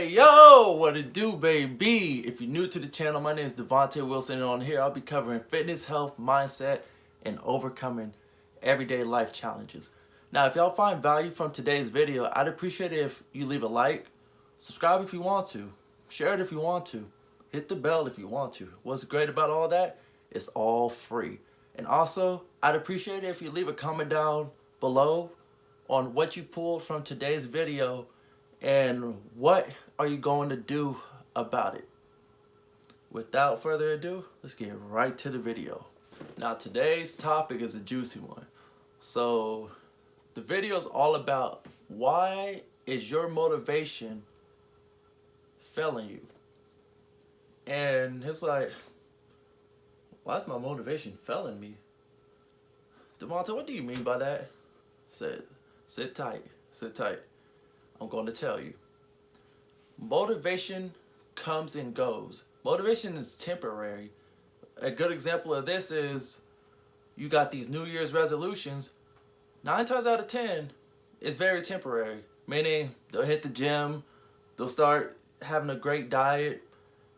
Hey yo, what it do, baby? If you're new to the channel, my name is Devonte Wilson, and on here I'll be covering fitness, health, mindset, and overcoming everyday life challenges. Now, if y'all find value from today's video, I'd appreciate it if you leave a like, subscribe if you want to, share it if you want to, hit the bell if you want to. What's great about all that? It's all free. And also, I'd appreciate it if you leave a comment down below on what you pulled from today's video and what are you going to do about it. Without further ado, let's get right to the video. Now, today's topic is a juicy one. So the video is all about why is your motivation failing you? And it's like, why is my motivation failing me? Devonte, what do you mean by that? Sit tight, sit tight. I'm going to tell you. Motivation comes and goes. Motivation is temporary. A good example of this is you got these New Year's resolutions. 9 times out of 10, it's very temporary. Meaning they'll hit the gym, they'll start having a great diet.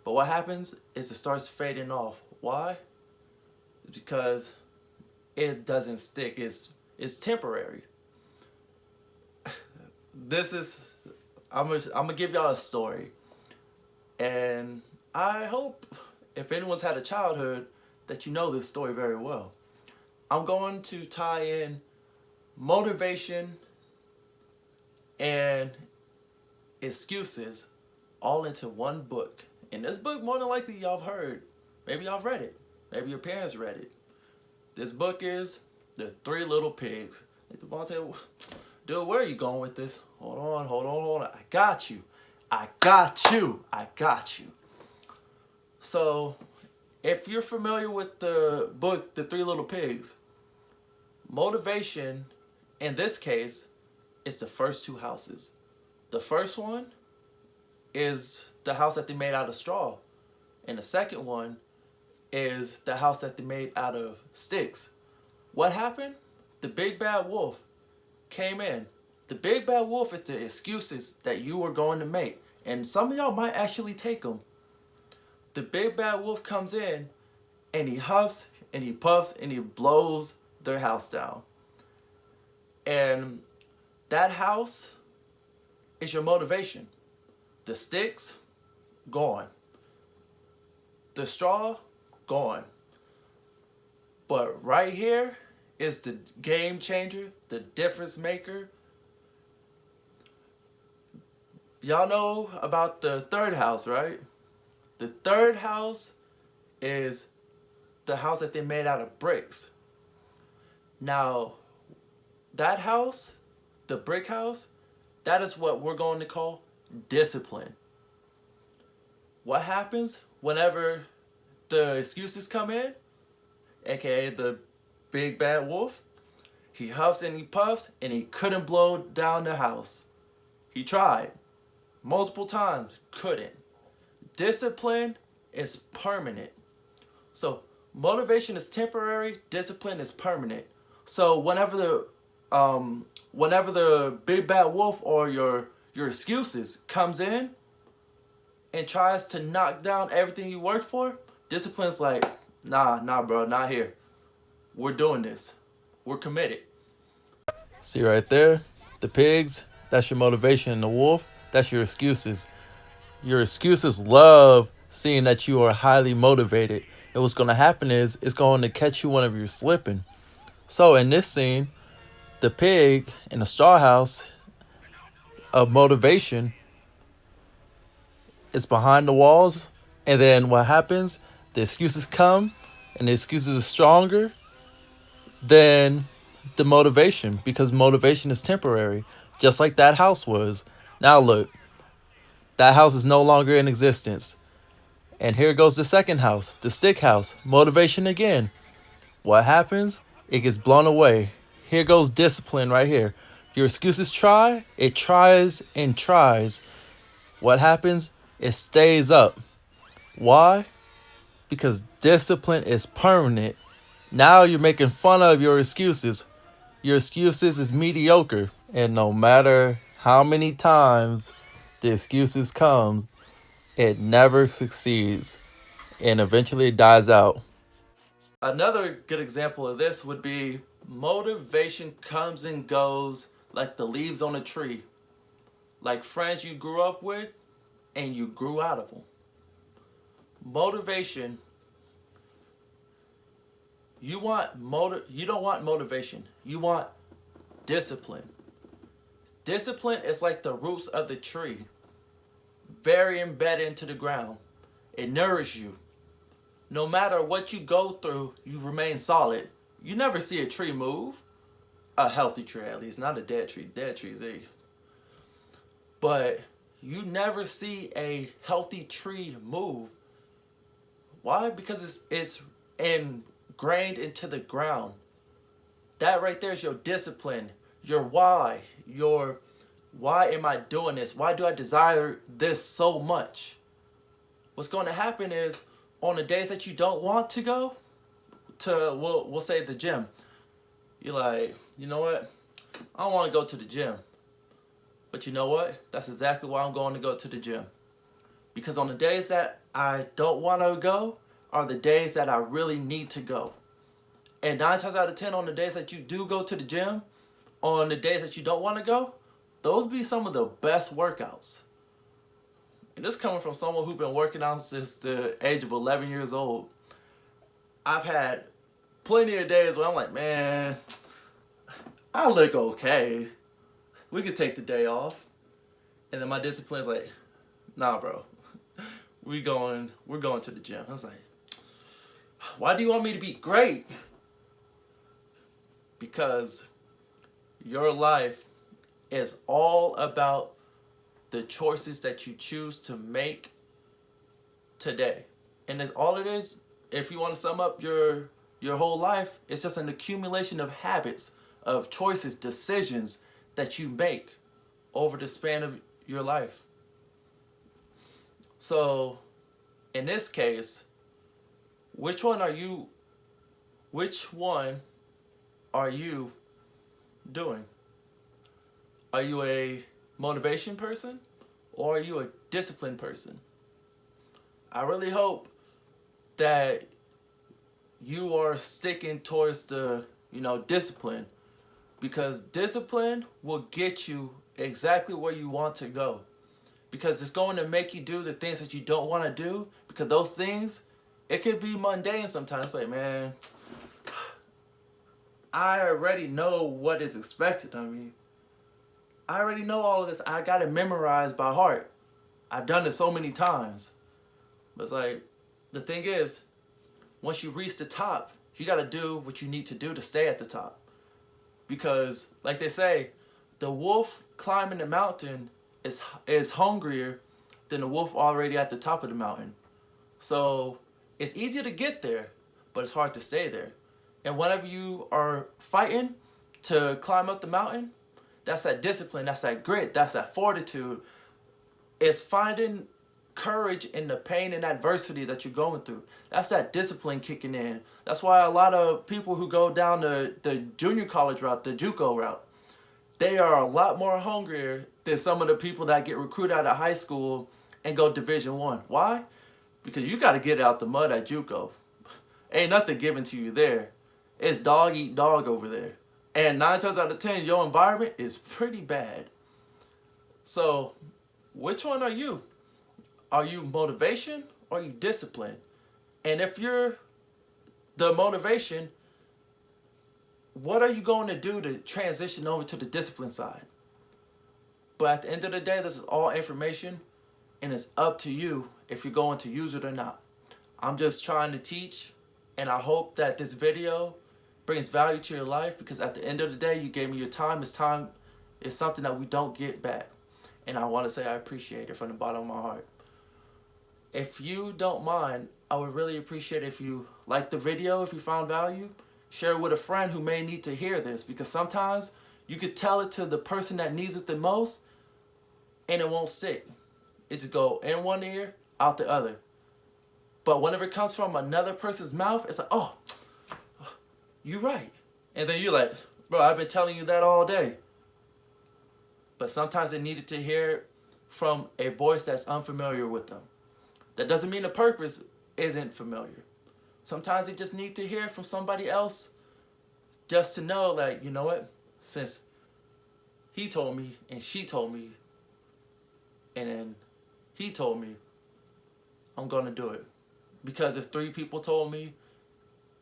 But what happens is it starts fading off. Why? Because it doesn't stick. It's temporary. I'm gonna give y'all a story, and I hope if anyone's had a childhood that you know this story very well. I'm going to tie in motivation and excuses all into one book. And this book, more than likely, y'all have heard. Maybe y'all have read it. Maybe your parents read it. This book is The Three Little Pigs. Like Devonte, dude, where are you going with this? Hold on. I got you. So, if you're familiar with the book, The Three Little Pigs, motivation, in this case, is the first two houses. The first one is the house that they made out of straw. And the second one is the house that they made out of sticks. What happened? The big bad wolf came in. The big bad wolf is the excuses that you are going to make. And some of y'all might actually take them. The big bad wolf comes in and he huffs and he puffs and he blows their house down. And that house is your motivation. The sticks, gone. The straw, gone. But right here is the game changer, the difference maker. Y'all know about the third house, right? The third house is the house that they made out of bricks. Now, that house, the brick house, that is what we're going to call discipline. What happens whenever the excuses come in, aka the big bad wolf? He huffs and he puffs and he couldn't blow down the house. He tried multiple times, couldn't. Discipline is permanent. So motivation is temporary, discipline is permanent. So whenever the big bad wolf or your excuses comes in and tries to knock down everything you worked for, discipline's like, nah, bro, not here. We're doing this. We're committed. See right there, the pigs, that's your motivation. And the wolf, that's your excuses. Your excuses love seeing that you are highly motivated. And what's going to happen is it's going to catch you whenever you're slipping. So in this scene, the pig in the straw house of motivation is behind the walls. And then what happens? The excuses come and the excuses are stronger than the motivation, because motivation is temporary, just like that house was. Now look, that house is no longer in existence. And here goes the second house, the stick house, motivation again. What happens? It gets blown away. Here goes discipline right here. Your excuses try, it tries and tries. What happens? It stays up. Why? Because discipline is permanent. Now you're making fun of your excuses. Your excuses is mediocre. And no matter how many times the excuses comes, it never succeeds and eventually it dies out. Another good example of this would be motivation comes and goes like the leaves on a tree, like friends you grew up with and you grew out of them. Motivation, you don't want motivation. You want discipline. Discipline is like the roots of the tree, very embedded into the ground. It nourishes you. No matter what you go through, you remain solid. You never see a tree move. A healthy tree, at least, not a dead tree. Dead trees, but you never see a healthy tree move. Why? Because it's ingrained into the ground. That right there is your discipline, your why, your why am I doing this? Why do I desire this so much? What's going to happen is on the days that you don't want to go to, we'll say the gym, you're like, you know what? I don't want to go to the gym. But you know what? That's exactly why I'm going to go to the gym. Because on the days that I don't want to go are the days that I really need to go. And 9 times out of 10 on the days that you do go to the gym, on the days that you don't want to go, those be some of the best workouts. And this coming from someone who's been working out since the age of 11 years old. I've had plenty of days where I'm like, man, I look okay. We could take the day off. And then my discipline's like, nah, bro. We're going to the gym. I was like, why do you want me to be great? Because your life is all about the choices that you choose to make today. And that's all it is. If you want to sum up your whole life, it's just an accumulation of habits, of choices, decisions that you make over the span of your life. So, in this case, which one are you doing? Are you a motivation person or are you a disciplined person? I really hope that you are sticking towards the, discipline, because discipline will get you exactly where you want to go, because it's going to make you do the things that you don't want to do, because those things, it could be mundane sometimes. It's like, man, I already know what is expected of me. I already know all of this. I got it memorized by heart. I've done it so many times. But it's like, the thing is, once you reach the top, you got to do what you need to do to stay at the top. Because, like they say, the wolf climbing the mountain is hungrier than the wolf already at the top of the mountain. So, it's easier to get there, but it's hard to stay there. And whenever you are fighting to climb up the mountain, that's that discipline, that's that grit, that's that fortitude. It's finding courage in the pain and adversity that you're going through. That's that discipline kicking in. That's why a lot of people who go down the junior college route, the JUCO route, they are a lot more hungrier than some of the people that get recruited out of high school and go Division I. Why? Because you got to get out the mud at JUCO. Ain't nothing given to you there. It's dog eat dog over there. And 9 times out of 10, your environment is pretty bad. So, which one are you? Are you motivation or are you discipline? And if you're the motivation, what are you going to do to transition over to the discipline side? But at the end of the day, this is all information, and it's up to you if you're going to use it or not. I'm just trying to teach, and I hope that this video brings value to your life, because at the end of the day, you gave me your time. Time is something that we don't get back. And I want to say I appreciate it from the bottom of my heart. If you don't mind, I would really appreciate if you like the video, if you found value. Share it with a friend who may need to hear this, because sometimes you could tell it to the person that needs it the most and it won't stick. It just go in one ear, out the other. But whenever it comes from another person's mouth, it's like, oh, you're right. And then you're like, bro, I've been telling you that all day. But sometimes they needed to hear it from a voice that's unfamiliar with them. That doesn't mean the purpose isn't familiar. Sometimes they just need to hear from somebody else just to know, like, you know what, since he told me and she told me and then he told me, I'm going to do it. Because if 3 people told me,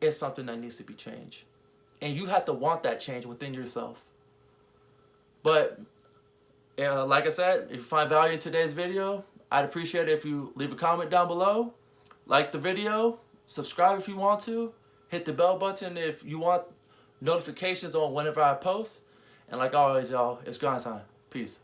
it's something that needs to be changed. And you have to want that change within yourself. But like I said, if you find value in today's video, I'd appreciate it if you leave a comment down below, like the video, subscribe if you want to, hit the bell button if you want notifications on whenever I post. And like always, y'all, it's grind time. Peace.